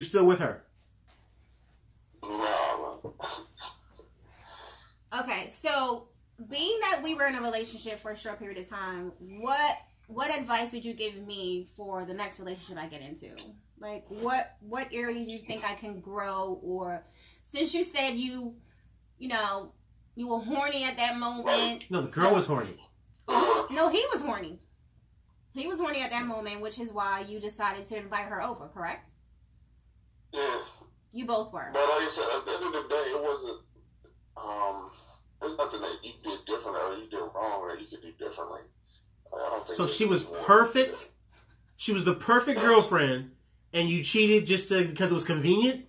still with her? No. Okay, so being that we were in a relationship for a short period of time, what advice would you give me for the next relationship I get into? Like, what area do you think I can grow? Or since you said you were horny at that moment. No, the girl was horny. No, he was horny. He was horny at that moment, which is why you decided to invite her over, correct? Yeah. You both were. But like I said, at the end of the day, it wasn't, there's nothing that you did different or you did wrong or you could do differently. I don't think so she was perfect? She was the perfect girlfriend, and you cheated just because it was convenient?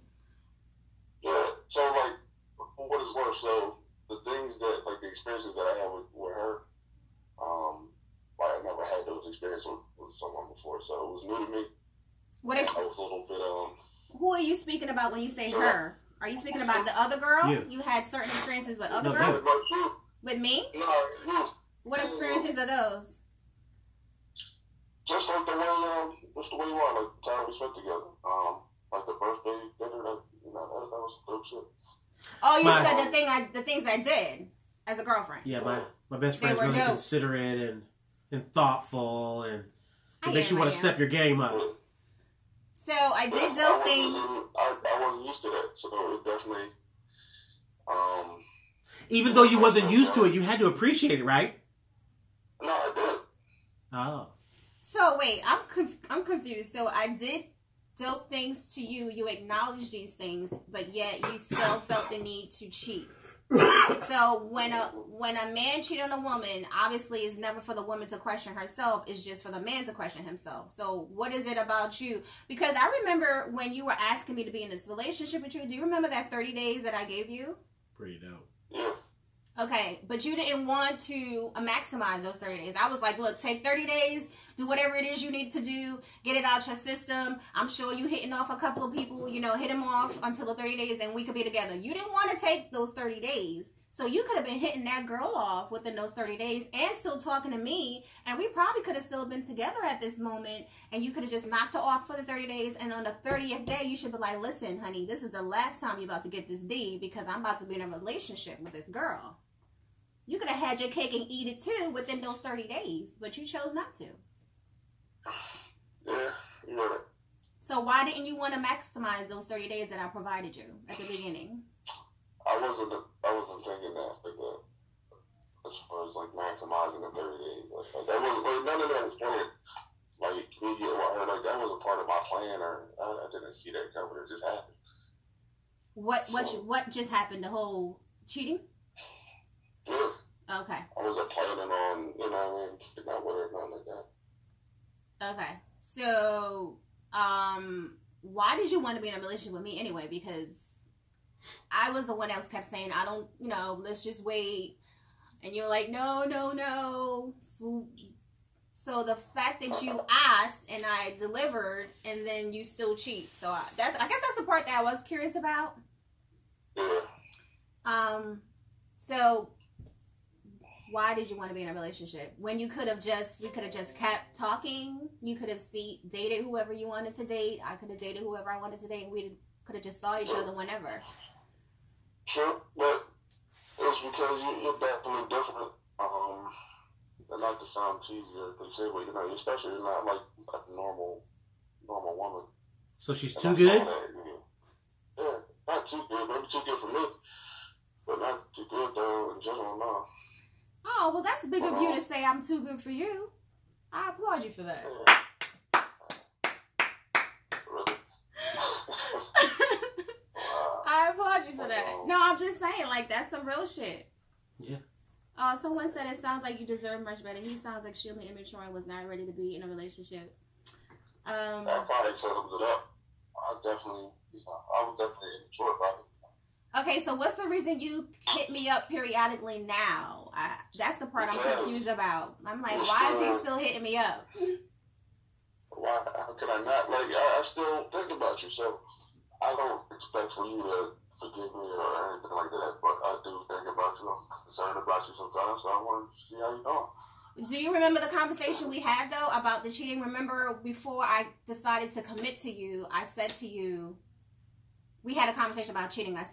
Yeah. So, like, for what it's worth, so the things that, like, the experiences that I had with her, like, I never had those experiences with someone before, so it was new to me. I was a little bit, Who are you speaking about when you say her? Are you speaking about the other girl? Yeah. You had certain experiences with other girls? With me? No, What experiences are those? just like the way you are, like the time we spent together. Like the birthday dinner, that was some dope shit. Oh, you said the things I did as a girlfriend. Yeah, my best friend's really considerate and thoughtful, and it makes you want to step your game up. So I did dope things. I wasn't used to that, so it definitely. Even though you wasn't used to it, you had to appreciate it, right? No, I did. Oh. So wait, I'm confused. So I did dope things to you. You acknowledged these things, but yet you still felt the need to cheat. So when a man cheats on a woman, obviously it's never for the woman to question herself. It's just for the man to question himself. So what is it about you? Because I remember when you were asking me to be in this relationship with you. Do you remember that 30 days that I gave you? Pretty dope. Yeah. Okay, but you didn't want to maximize those 30 days. I was like, look, take 30 days, do whatever it is you need to do, get it out your system. I'm sure you hitting off a couple of people, hit them off until the 30 days and we could be together. You didn't want to take those 30 days. So you could have been hitting that girl off within those 30 days and still talking to me. And we probably could have still been together at this moment. And you could have just knocked her off for the 30 days. And on the 30th day, you should be like, listen, honey, this is the last time you're about to get this D because I'm about to be in a relationship with this girl. You could have had your cake and eat it too within those 30 days, but you chose not to. Yeah, you're right. So why didn't you want to maximize those 30 days that I provided you at the beginning? I wasn't thinking that, as far as like maximizing the 30 days. Like, that was none of that was planned. Like me getting with her, like that wasn't part of my plan, or I didn't see that coming. It just happened. What just happened? The whole cheating? Yeah. Okay. I wasn't planning on, getting out with her, nothing like that. Okay. So, why did you want to be in a relationship with me anyway? Because I was the one that kept saying, I don't, let's just wait. And you're like, no. So the fact that you asked and I delivered and then you still cheat. So I guess that's the part that I was curious about. Yeah. So why did you want to be in a relationship when we could have just kept talking? You could have dated whoever you wanted to date. I could have dated whoever I wanted to date, and we could have just saw each other whenever. Sure, but it's because you're definitely different. And not to sound cheesy or cliche, but especially you're not like a normal woman. So she's too good? Yeah, not too good. Maybe too good for me, but not too good though in general. No. Oh, well, that's big of you to say I'm too good for you. I applaud you for that. Really? I applaud you for that. No, I'm just saying, like, that's some real shit. Yeah. Someone said it sounds like you deserve much better. He sounds extremely immature and was not ready to be in a relationship. That probably sums it up. I was definitely immature, probably. Okay, so what's the reason you hit me up periodically now? That's the part I'm confused about. I'm like, why is he still hitting me up? Why? How can I not? Like, I still think about you, so I don't expect for you to forgive me or anything like that, but I do think about you. I'm concerned about you sometimes, so I want to see how you're doing. Do you remember the conversation we had, though, about the cheating? Remember, before I decided to commit to you, I said to you, we had a conversation about cheating. I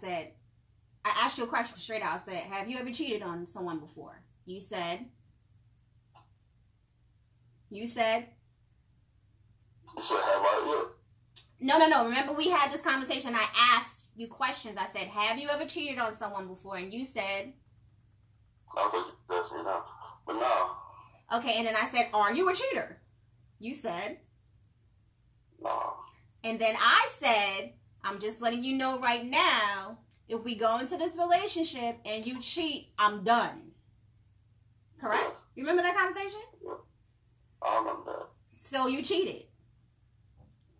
asked you a question straight out. I said, have you ever cheated on someone before? You said. Have I? No. Remember, we had this conversation. I asked you questions. I said, have you ever cheated on someone before? And you said. I think that's me now. But no. Okay, and then I said, are you a cheater? You said. No. And then I said, I'm just letting you know right now, if we go into this relationship and you cheat, I'm done. Correct? Yeah. You remember that conversation? Yeah. I remember that. So you cheated.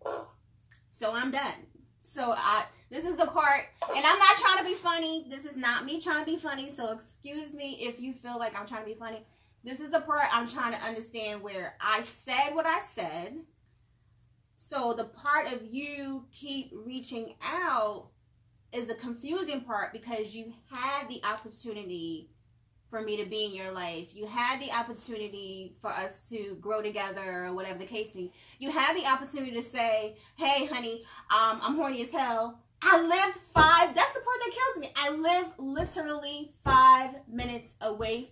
Yeah. So I'm done. So this is the part, and I'm not trying to be funny. This is not me trying to be funny. So excuse me if you feel like I'm trying to be funny. This is the part I'm trying to understand where I said what I said. So the part of you keep reaching out is the confusing part, because you had the opportunity for me to be in your life. You had the opportunity for us to grow together, or whatever the case may be. You had the opportunity to say, hey, honey, I'm horny as hell. That's the part that kills me. I live literally 5 minutes away.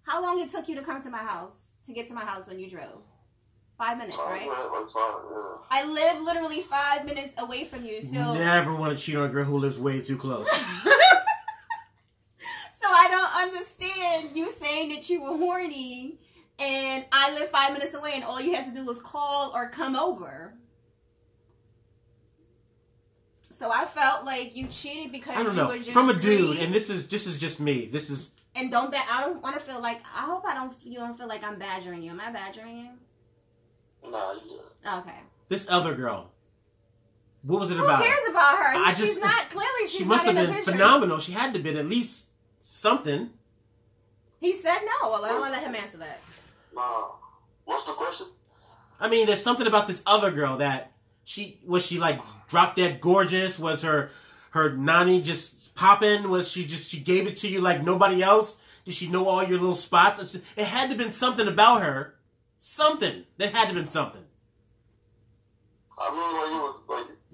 How long it took you to come to my house, to get to my house when you drove? 5 minutes, right? Yeah. I live literally 5 minutes away from you. So never want to cheat on a girl who lives way too close. So I don't understand you saying that you were horny and I live 5 minutes away and all you had to do was call or come over. So I felt like you cheated because I don't know. You were just from a dude, greedy. and this is just me. This is. And I don't want to feel like. I hope you don't feel like I'm badgering you. Am I badgering you? Nah, yeah. Okay. This other girl. What was it about? Who cares about her? She's She must have in the been picture. phenomenal. She had to have been at least something. He said no. Well, I don't want to let him answer that. Nah. What's the question? I mean, there's something about this other girl that she like drop dead gorgeous? Was her nanny just popping? Was she gave it to you like nobody else? Did she know all your little spots? It had to have been something about her. Something. There had to have been something. I mean,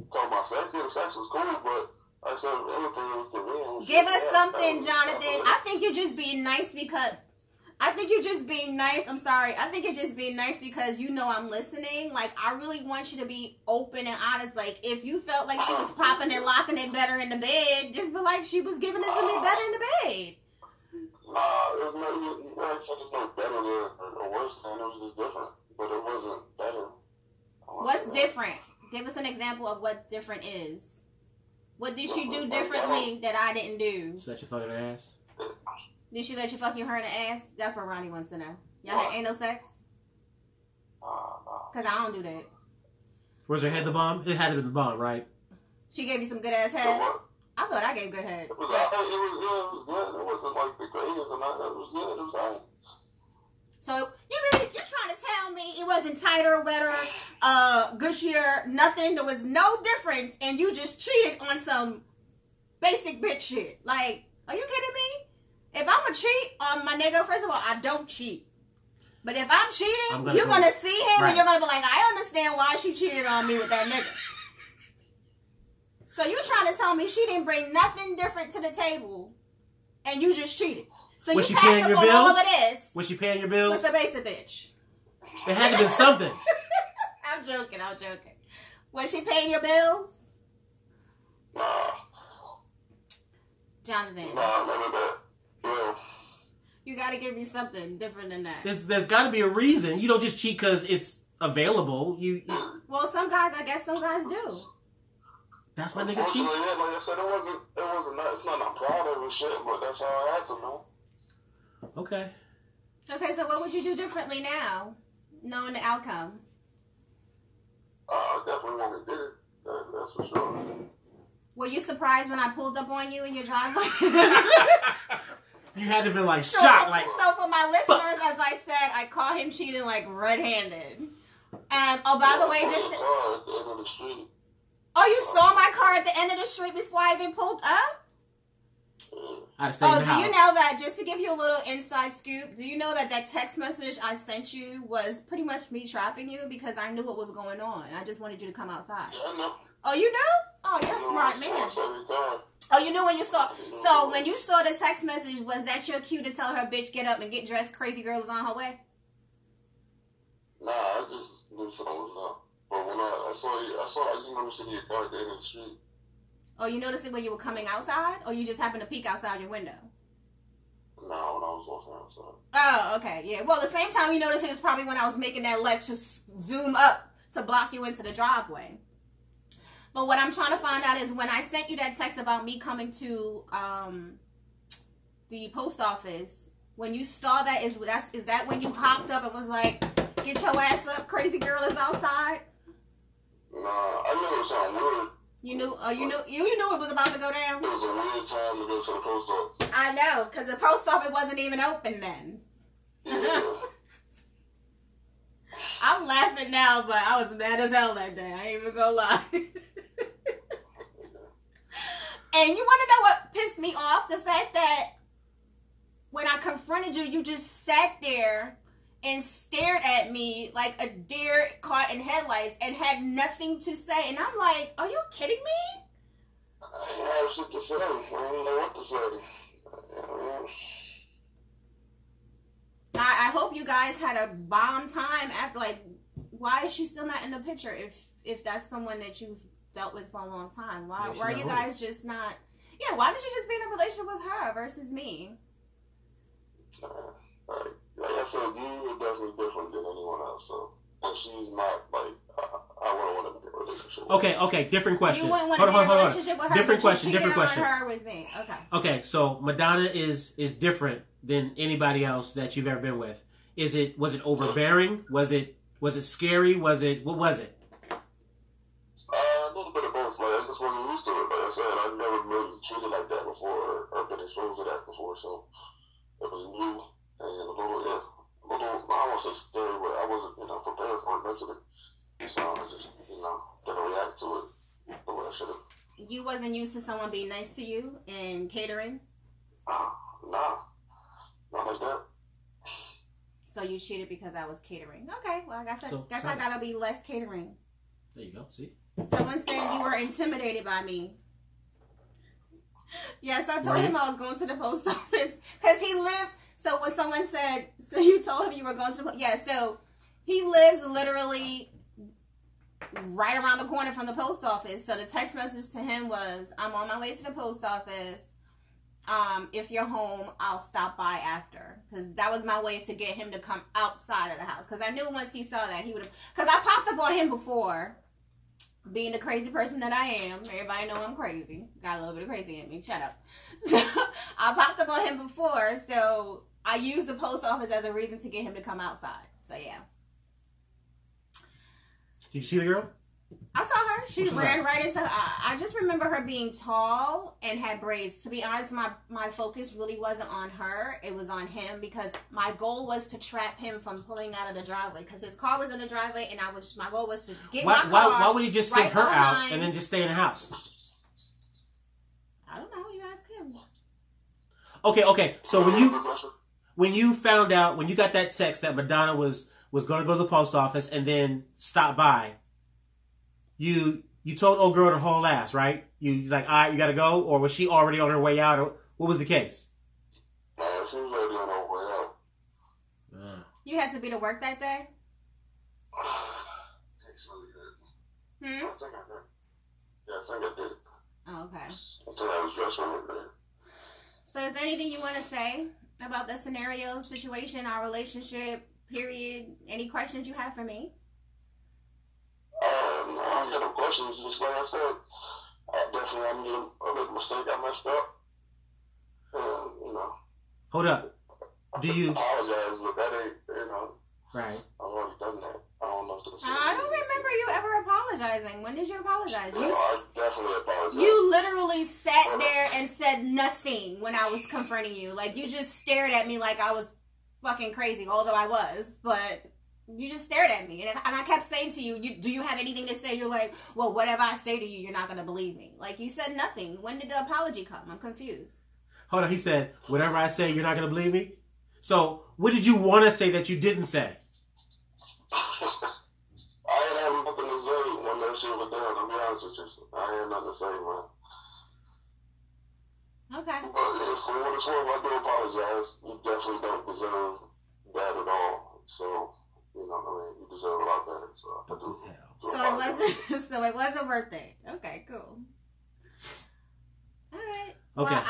talking about sex. Yeah, the sex was cool, but I said everything was the real. Give us something, Jonathan. I think you're just being nice because. I think you're just being nice. I'm sorry. I think you're just being nice because you know I'm listening. Like, I really want you to be open and honest. Like, if you felt like she was popping and locking it better in the bed, just be like, she was giving it to me better in the bed. Nah, it was no better or worse than. It was just different. But it wasn't better. What's different? Give us an example of what different is. What did she do differently that I didn't do? Set your fucking ass. Did she let you fuck her in the ass? That's what Ronnie wants to know. Y'all had anal sex? Because I don't do that. Was her head the bomb? It had to be the bomb, right? She gave you some good ass head? I thought I gave good head. It was good. It wasn't like the greatest or nothing. It was good. It was alright. So, you're trying to tell me it wasn't tighter, wetter, gushier, nothing? There was no difference, and you just cheated on some basic bitch shit. Like, are you kidding me? If I'm a cheat on my nigga, first of all, I don't cheat. But if I'm cheating, you're going to see him and you're going to be like, I understand why she cheated on me with that nigga. So you're trying to tell me she didn't bring nothing different to the table and you just cheated. So was you she passed paying up your on bills? all of this. Was she paying your bills? What's a basic bitch? It had to be something. I'm joking. Was she paying your bills? Nah. Jonathan. Nah, none of that. Yeah. You got to give me something different than that. There's got to be a reason. You don't just cheat because it's available. Well, some guys do. That's why niggas cheat. Yeah, like I said, it's not I'm proud of it shit, but that's how I act, man. Okay. Okay, so what would you do differently now, knowing the outcome? I definitely want to do it. That's for sure. Were you surprised when I pulled up on you in your driveway? You had to be like shocked. So for my listeners, as I said, I caught him cheating like red-handed. And oh, by the way, just at the end of the street. Oh, you saw my car at the end of the street before I even pulled up? I'd stay in the house. Do you know that, just to give you a little inside scoop, do you know that text message I sent you was pretty much me trapping you because I knew what was going on. I just wanted you to come outside. Yeah, I know. Oh, you know? Oh, you're a smart man. Oh, you knew when you saw... So, when you saw the text message, was that your cue to tell her, bitch, get up and get dressed, crazy girl is on her way? Nah, I just knew something was up. But when I saw you remember seeing your car dead in the street. Oh, you noticed it when you were coming outside? Or you just happened to peek outside your window? No, when I was walking outside. Oh, okay, yeah. Well, the same time you noticed it was probably when I was making that left to zoom up to block you into the driveway. But what I'm trying to find out is when I sent you that text about me coming to the post office, when you saw that, is that when you hopped up and was like, get your ass up, crazy girl is outside? Nah, I knew it was something weird. You knew it was about to go down? It was a weird time to go to the post office. I know, because the post office wasn't even open then. Yeah. I'm laughing now, but I was mad as hell that day. I ain't even gonna lie. And you want to know what pissed me off? The fact that when I confronted you, you just sat there and stared at me like a deer caught in headlights and had nothing to say. And I'm like, are you kidding me? I didn't have shit to say. I didn't know what to say. I hope you guys had a bomb time after. Like, why is she still not in the picture if that's someone that you've dealt with for a long time? Why are you guys just not... Yeah, why did you just be in a relationship with her versus me? Like I said, you are definitely different than anyone else, so... And she's not, like... I wouldn't want to be in a relationship with her. Okay, different question. You wouldn't want to be in a relationship with her, different but question, you cheated different question. on her with me. Okay, so MaDonna is different than anybody else that you've ever been with. Was it overbearing? Was it scary? What was it? A little bit of both. Like, I just wasn't used to it. Like I said, I've never been treated like that before or been exposed to that before, so it was new and a little, I don't want to say scary, but I wasn't, prepared for it mentally. So I just, didn't react to it the way I should have. You wasn't used to someone being nice to you and catering? Nah, not like that. So you cheated because I was catering. Okay, well, I guess I gotta be less catering. There you go, see? Someone said you were intimidated by me. Yes, I told him I was going to the post office. Because he lived... So when someone said... So you told him you were going to the... Yeah, so he lives literally right around the corner from the post office. So the text message to him was, I'm on my way to the post office. If you're home, I'll stop by after. Because that was my way to get him to come outside of the house. Because I knew once he saw that, he would have... Because I popped up on him before... Being the crazy person that I am, everybody know I'm crazy. Got a little bit of crazy in me. Shut up. So I popped up on him before, so I used the post office as a reason to get him to come outside. So yeah. Did you see the girl? I saw her. She ran right into her. I just remember her being tall and had braids. To be honest, my focus really wasn't on her. It was on him because my goal was to trap him from pulling out of the driveway because his car was in the driveway and my goal was to get my car. Why would he just send her out and then just stay in the house? I don't know. You ask him. Okay. So when you found out, when you got that text that MaDonna was going to go to the post office and then stop by, You told old girl to haul ass, right? You like, all right, you got to go? Or was she already on her way out? Or what was the case? She was already on her way out. You had to be to work that day? I think I did. Yeah, I think I did. Oh, okay. I think I was dressed over there. So is there anything you want to say about the scenario, situation, our relationship, period? Any questions you have for me? No, I don't have no questions. Just like I said, I made a mistake. I messed up. And, Hold up. Do you... apologize, but that ain't, Right. I've already done that. I don't know if this I don't remember you ever apologizing. When did you apologize? I definitely apologize. You literally sat there and said nothing when I was confronting you. Like, you just stared at me like I was fucking crazy, although I was, but... You just stared at me. And I kept saying to you, do you have anything to say? You're like, well, whatever I say to you, you're not going to believe me. Like, you said nothing. When did the apology come? I'm confused. Hold on. He said, whatever I say, you're not going to believe me? So, what did you want to say that you didn't say? I ain't have nothing to say when that shit was done. I'll be honest with you. I ain't nothing to say, man. Okay. But for what it's worth, I do apologize. You definitely don't deserve that at all. So, you know what I mean? You deserve a lot better. So, I do. So it wasn't worth it. Okay, cool. All right. Okay. Well,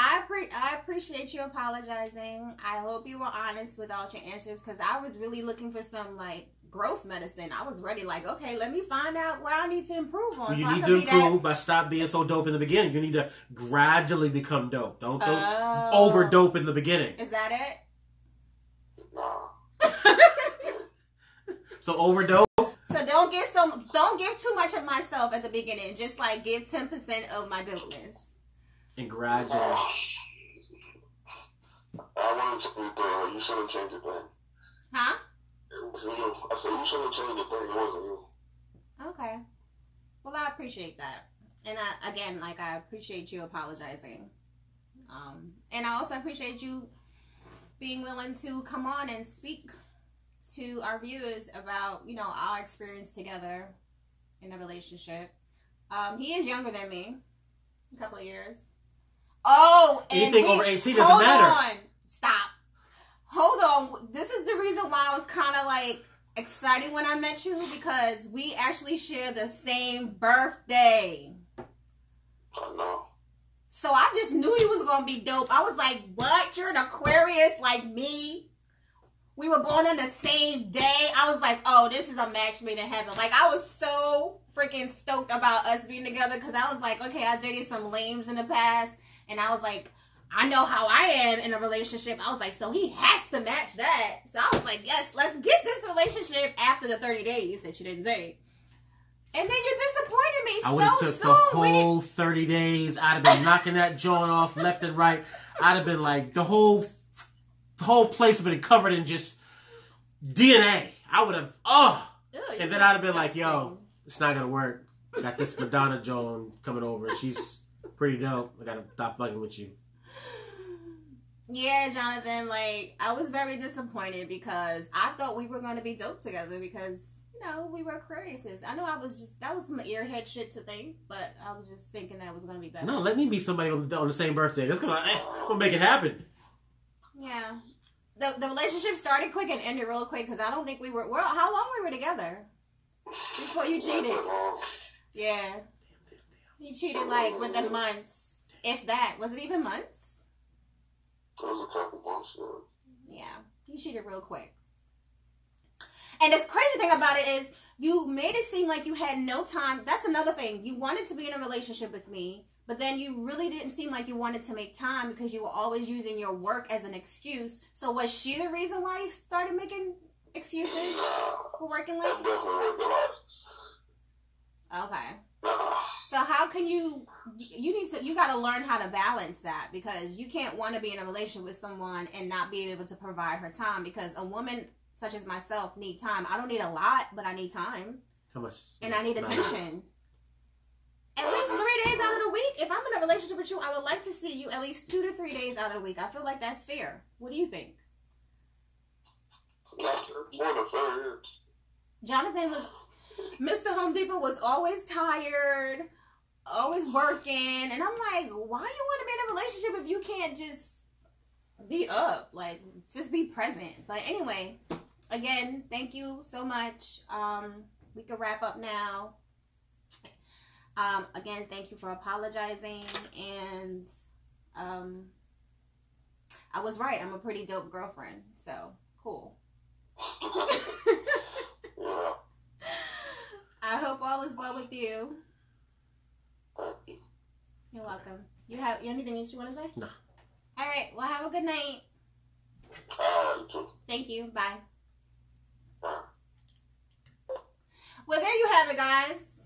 I appreciate you apologizing. I hope you were honest with all your answers because I was really looking for some like growth medicine. I was ready, like, okay, let me find out where I need to improve on. You so need to improve by stop being so dope in the beginning. You need to gradually become dope. Don't over dope in the beginning. Is that it? Nah. So overdope. So don't give too much of myself at the beginning. Just like give 10% of my dopeness. And gradually. I want to change the thing. You shouldn't change the thing. Huh? It was you. I said you shouldn't change the thing. It wasn't you. Okay. Well, I appreciate that. And I appreciate you apologizing. And I also appreciate you being willing to come on and speak to our viewers about, you know, our experience together in a relationship. He is younger than me. A couple of years. Oh, and anything over 18 doesn't matter. Hold on. Stop. Hold on. This is the reason why I was kind of like excited when I met you because we actually share the same birthday. I know. So I just knew he was going to be dope. I was like, what? You're an Aquarius like me? We were born on the same day. I was like, oh, this is a match made in heaven. Like, I was so freaking stoked about us being together because I was like, okay, I dated some lames in the past. And I was like, I know how I am in a relationship. I was like, so he has to match that. So I was like, yes, let's get this relationship after the 30 days that you didn't date. And then you disappointed me I would have took the whole 30 days. I'd have been knocking that joint off left and right. I'd have been like, the whole place would have been covered in just DNA. I would have, and then I'd have been like, yo, it's not going to work. I got this MaDonna Joan coming over. She's pretty dope. I got to stop fucking with you. Yeah, Jonathan, like, I was very disappointed because I thought we were going to be dope together because, you know, we were Aquariuses. I know that was some earhead shit to think, but I was just thinking that was going to be better. No, let me be somebody on the same birthday. That's going to make it happen. Yeah. The relationship started quick and ended real quick because I don't think how long we were together before you cheated? Yeah. He cheated like within months. If that. Was it even months? It was a couple months, yeah. He cheated real quick. And the crazy thing about it is you made it seem like you had no time. That's another thing. You wanted to be in a relationship with me, but then you really didn't seem like you wanted to make time because you were always using your work as an excuse. So was she the reason why you started making excuses for working late? I definitely worked a lot. Okay. So how can you got to learn how to balance that because you can't want to be in a relationship with someone and not be able to provide her time because a woman such as myself need time. I don't need a lot, but I need time. How much? And I need attention. At least 3 days out of the week. If I'm in a relationship with you, I would like to see you at least 2 to 3 days out of the week. I feel like that's fair. What do you think? More than fair, Jonathan Mr. Home Depot was always tired, always working, and I'm like, why you want to be in a relationship if you can't just be up? Like, just be present. But anyway, again, thank you so much. We can wrap up now. Again, thank you for apologizing, and I was right. I'm a pretty dope girlfriend, so cool. Yeah. I hope all is well with you. Thank you. You're welcome. You have anything else you want to say? No. All right. Well, have a good night. You too. Thank you. Bye. Bye. Well, there you have it, guys.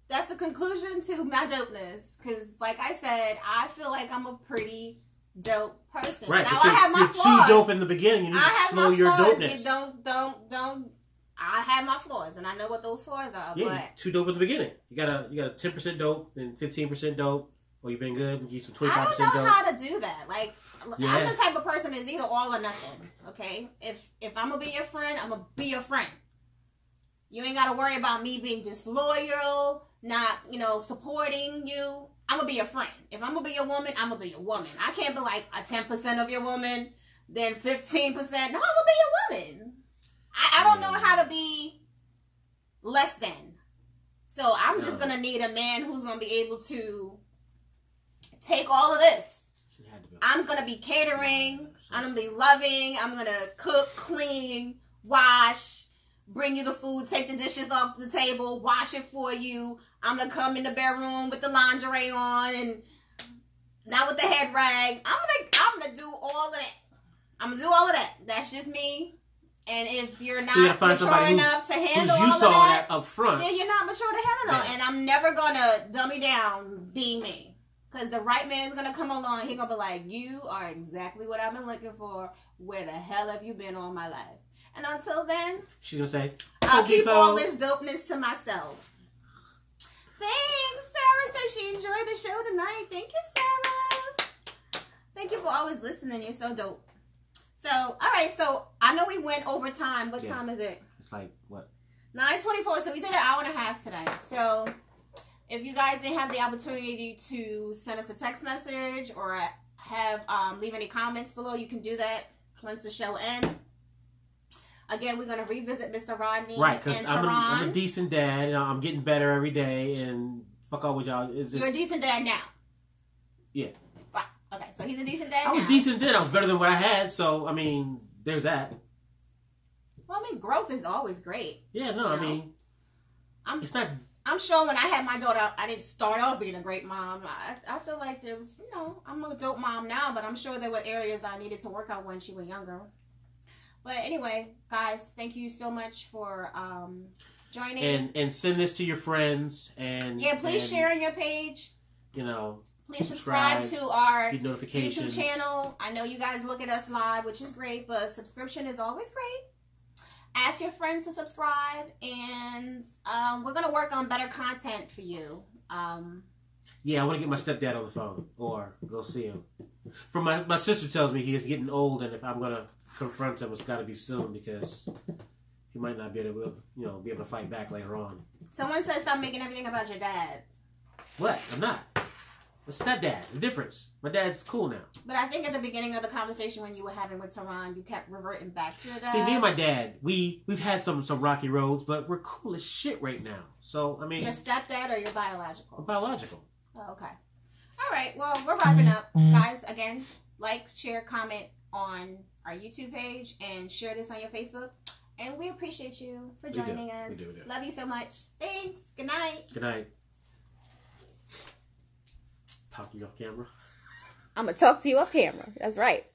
That's the conclusion to my dopeness. Because, like I said, I feel like I'm a pretty dope person. Right. Now, But I have my you're flaws. too dope in the beginning. You need to slow your dopeness. Don't. I have my flaws, and I know what those flaws are. Yeah, but you're too dope in the beginning. You got a 10% dope and 15% dope, Or you been good? You some 25% I don't know dope? how to do that. Like, Yeah. I'm the type of person that's either all or nothing. Okay, if I'm gonna be your friend, I'm gonna be your friend. You ain't gotta worry about me being disloyal, not supporting you. I'm gonna be your friend. If I'm gonna be your woman, I'm gonna be your woman. I can't be like a 10% of your woman, then 15%. No, I'm gonna be your woman. I don't know how to be less than. So I'm just gonna need a man who's gonna be able to take all of this. I'm gonna be catering. I'm gonna be loving. I'm gonna cook, clean, wash, bring you the food, take the dishes off the table, wash it for you. I'm gonna come in the bedroom with the lingerie on and not with the head rag. I'm gonna do all of that. I'm gonna do all of that. That's just me. And if you're not mature enough to handle all of that up front, then you're not mature to handle it. And I'm never gonna dummy down being me. Because the right man's going to come along and he's going to be like, you are exactly what I've been looking for. Where the hell have you been all my life? And until then, she's going to say, I'll keep all this dopeness to myself. Thanks, Sarah says she enjoyed the show tonight. Thank you, Sarah. Thank you for always listening. You're so dope. So, all right. So, I know we went over time. What time is it? It's like, what? 9:24. So, we did an hour and a half tonight. So, if you guys didn't have the opportunity to send us a text message or have leave any comments below, you can do that once the show ends. Again, we're going to revisit Mr. Rodney right, because and I'm a decent dad. And I'm getting better every day. And fuck all with y'all. You're a decent dad now. Yeah. Right. Okay, so he's a decent dad I was decent then. I was better than what I had. So, I mean, there's that. Well, I mean, growth is always great. Yeah, no, I mean, it's not... I'm sure when I had my daughter, I didn't start off being a great mom. I feel like there was, I'm a dope mom now, but I'm sure there were areas I needed to work on when she was younger. But anyway, guys, thank you so much for joining. And send this to your friends. And please share on your page. Please subscribe to our YouTube channel. I know you guys look at us live, which is great, but subscription is always great. Ask your friends to subscribe, and we're going to work on better content for you. Yeah, I want to get my stepdad on the phone or go see him. From my sister tells me he is getting old, and if I'm going to confront him, it's got to be soon because he might not be able to fight back later on. Someone said stop making everything about your dad. What? I'm not. A stepdad. The difference. My dad's cool now. But I think at the beginning of the conversation when you were having with Tehran, you kept reverting back to your dad. See, me and my dad, we've had some rocky roads, but we're cool as shit right now. So, I mean... Your stepdad or your biological? Biological. Oh, okay. All right. Well, we're wrapping up. Guys, again, like, share, comment on our YouTube page, and share this on your Facebook. And we appreciate you for joining us. We do. Love you so much. Thanks. Good night. Good night. Talk to you off camera. I'm going to talk to you off camera. That's right.